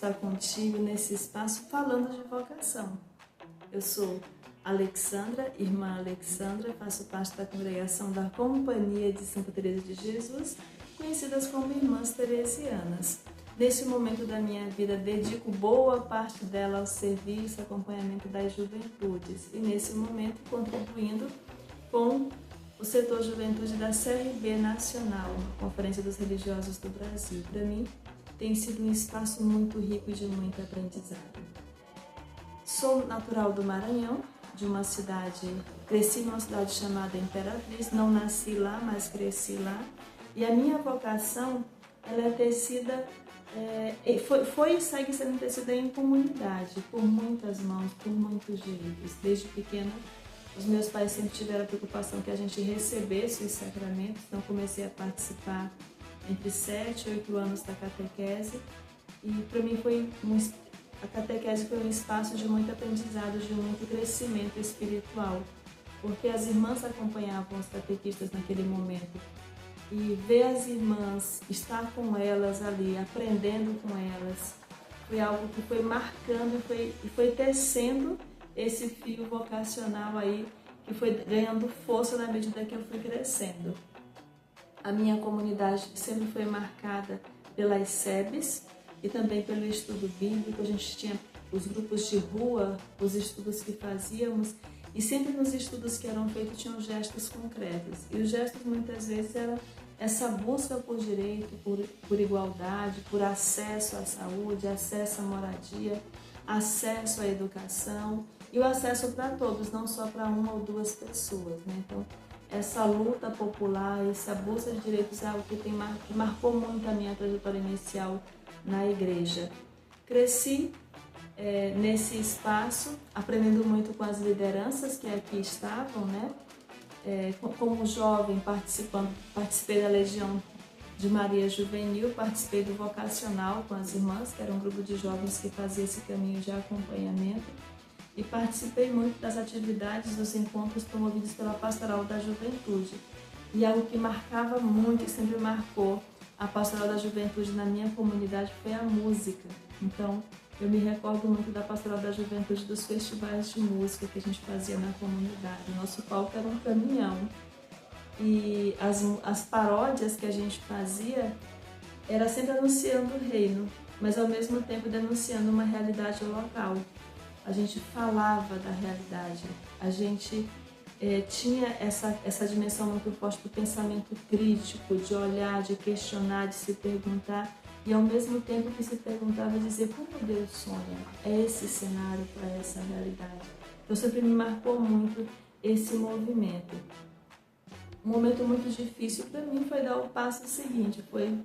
estar contigo nesse espaço falando de vocação. Eu sou Alexandra, irmã Alexandra, faço parte da congregação da Companhia de Santa Teresa de Jesus, conhecidas como Irmãs Teresianas. Nesse momento da minha vida, dedico boa parte dela ao serviço e acompanhamento das juventudes e nesse momento contribuindo com o setor juventude da CRB Nacional, Conferência dos Religiosos do Brasil. Para mim, tem sido um espaço muito rico e de muito aprendizado. Sou natural do Maranhão, de uma cidade, cresci numa cidade chamada Imperatriz, não nasci lá, mas cresci lá. E a minha vocação, ela é tecida, foi e segue sendo tecida em comunidade, por muitas mãos, por muitos jeitos. Desde pequena, os meus pais sempre tiveram a preocupação que a gente recebesse os sacramentos, então comecei a participar entre 7 e 8 anos da catequese. E para mim a catequese foi um espaço de muito aprendizado, de muito crescimento espiritual, porque as irmãs acompanhavam os catequistas naquele momento. E ver as irmãs, estar com elas ali, aprendendo com elas, foi algo que foi marcando e foi tecendo esse fio vocacional aí, que foi ganhando força na medida que eu fui crescendo. A minha comunidade sempre foi marcada pelas SEBs e também pelo estudo bíblico. A gente tinha os grupos de rua, os estudos que fazíamos, e sempre nos estudos que eram feitos tinham gestos concretos. E os gestos muitas vezes eram essa busca por direito, por igualdade, por acesso à saúde, acesso à moradia, acesso à educação e o acesso para todos, não só para uma ou duas pessoas, né? Então, essa luta popular, essa busca de direitos é algo que marcou muito a minha trajetória inicial na igreja. Cresci nesse espaço, aprendendo muito com as lideranças que aqui estavam, né? Como jovem, participei da Legião de Maria Juvenil, participei do Vocacional com as irmãs, que era um grupo de jovens que fazia esse caminho de acompanhamento, e participei muito das atividades dos encontros promovidos pela Pastoral da Juventude. E algo que marcava muito e sempre marcou a Pastoral da Juventude na minha comunidade foi a música. Então, eu me recordo muito da Pastoral da Juventude, dos festivais de música que a gente fazia na comunidade. O nosso palco era um caminhão. E as paródias que a gente fazia era sempre anunciando o reino, mas ao mesmo tempo denunciando uma realidade local. A gente falava da realidade, a gente tinha essa dimensão muito forte do pensamento crítico, de olhar, de questionar, de se perguntar, e ao mesmo tempo que se perguntava, dizer como Deus sonha, é esse cenário para essa realidade. Então sempre me marcou muito esse movimento. Um momento muito difícil para mim foi dar o passo seguinte, fui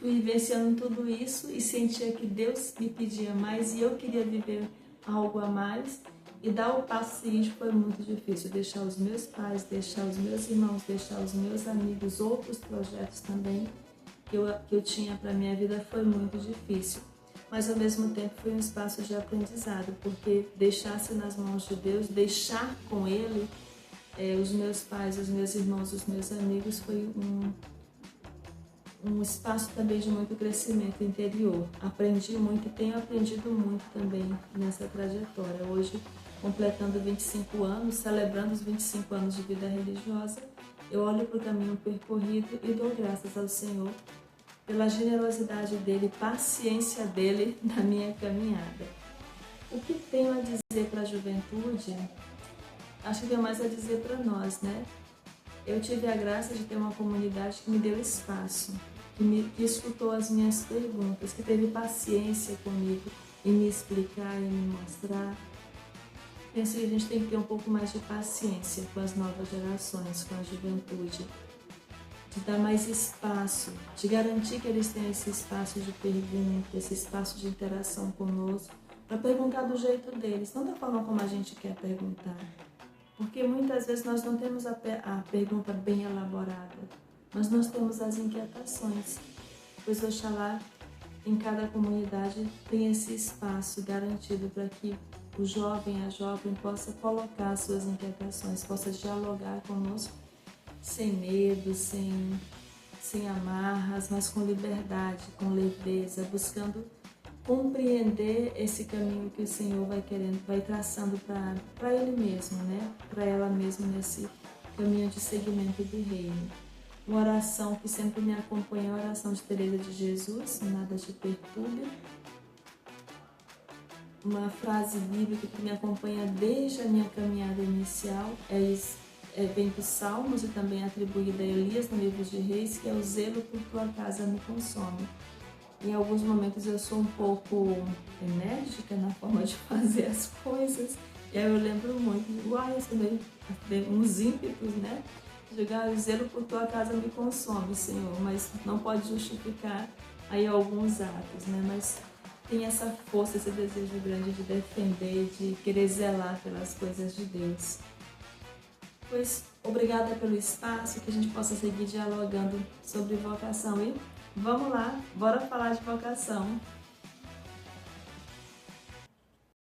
vivenciando tudo isso e sentia que Deus me pedia mais e eu queria viver algo a mais, e dar o passo seguinte foi muito difícil, deixar os meus pais, deixar os meus irmãos, deixar os meus amigos, outros projetos também que eu tinha para a minha vida foi muito difícil, mas ao mesmo tempo foi um espaço de aprendizado, porque deixar-se nas mãos de Deus, deixar com Ele os meus pais, os meus irmãos, os meus amigos, foi um espaço também de muito crescimento interior. Aprendi muito e tenho aprendido muito também nessa trajetória. Hoje, completando 25 anos, celebrando os 25 anos de vida religiosa, eu olho para o caminho percorrido e dou graças ao Senhor pela generosidade dEle, paciência dEle na minha caminhada. O que tenho a dizer para a juventude? Acho que tem mais a dizer para nós, né? Eu tive a graça de ter uma comunidade que me deu espaço, que escutou as minhas perguntas, que teve paciência comigo em me explicar e me mostrar. Penso que a gente tem que ter um pouco mais de paciência com as novas gerações, com a juventude, de dar mais espaço, de garantir que eles tenham esse espaço de pergunta, esse espaço de interação conosco, para perguntar do jeito deles, não da forma como a gente quer perguntar. Porque muitas vezes nós não temos a pergunta bem elaborada, mas nós temos as inquietações, pois Oxalá em cada comunidade tem esse espaço garantido para que o jovem, a jovem possa colocar suas inquietações, possa dialogar conosco sem medo, sem amarras, mas com liberdade, com leveza, buscando compreender esse caminho que o Senhor vai traçando para Ele mesmo, né? Para ela mesma nesse caminho de seguimento do reino. Uma oração que sempre me acompanha é a oração de Teresa de Jesus, nada te perturbe. Uma frase bíblica que me acompanha desde a minha caminhada inicial vem dos Salmos e também atribuída a Elias no livro de Reis, que é o zelo por tua casa me consome. Em alguns momentos eu sou um pouco enérgica na forma de fazer as coisas, e aí eu lembro muito, eu tenho uns ímpetos, né? O zelo por tua casa me consome, Senhor, mas não pode justificar aí alguns atos, né? Mas tem essa força, esse desejo grande de defender, de querer zelar pelas coisas de Deus. Pois, obrigada pelo espaço, que a gente possa seguir dialogando sobre vocação. E vamos lá, bora falar de vocação.